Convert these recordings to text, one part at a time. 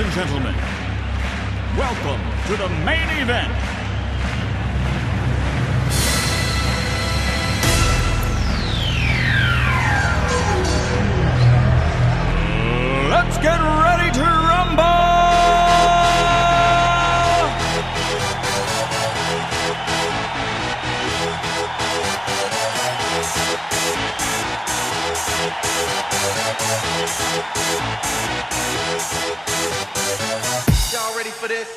and gentlemen, welcome to the main event. Let's get ready to rumble! Y'all ready for this?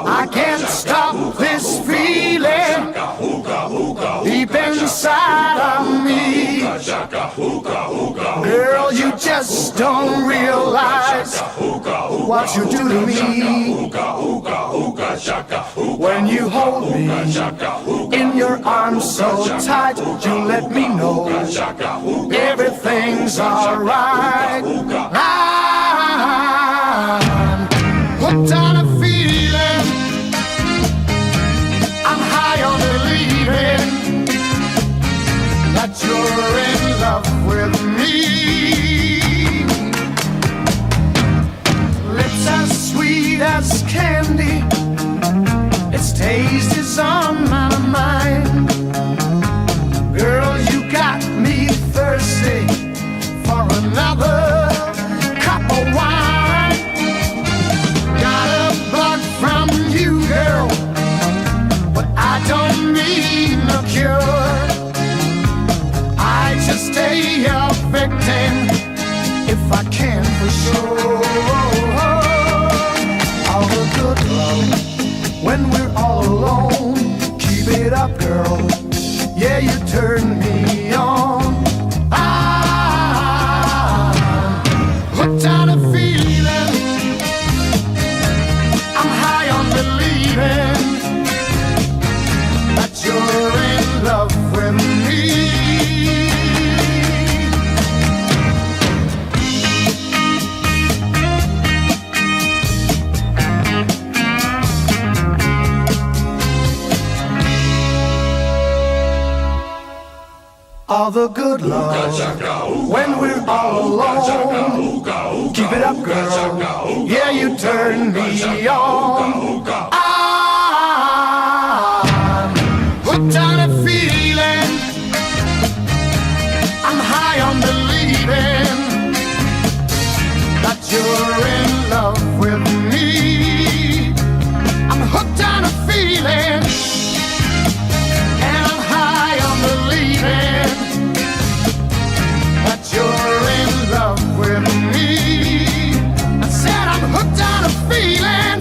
I can't stop this feeling deep inside of me. Girl, you just don't realize what you do to me. When you hold me in your arms so tight, you let me know everything's alright. I'm hooked on a feeling, I'm high on believing that you're in love with me. Lips as sweet as candy, its taste is on my mind. Girl, you got me thirsty for another cup of wine. Got a bug from you, girl, but I don't need no cure. I just stay a victim if I can for sure. All the good love when we're all alone, keep it up, girl. Yeah, you turn me on. I'm hooked on a feeling, I'm high on believing that you're in love with me. All the good love when we're all alone, keep it up, girl. Yeah, you turn me on. I'm hooked on a feeling, I'm high on believing that you're in love with me. I'm hooked on a feeling, and I'm high on believing that you're in love with me. I said I'm hooked on a feeling,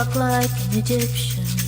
walk like an Egyptian.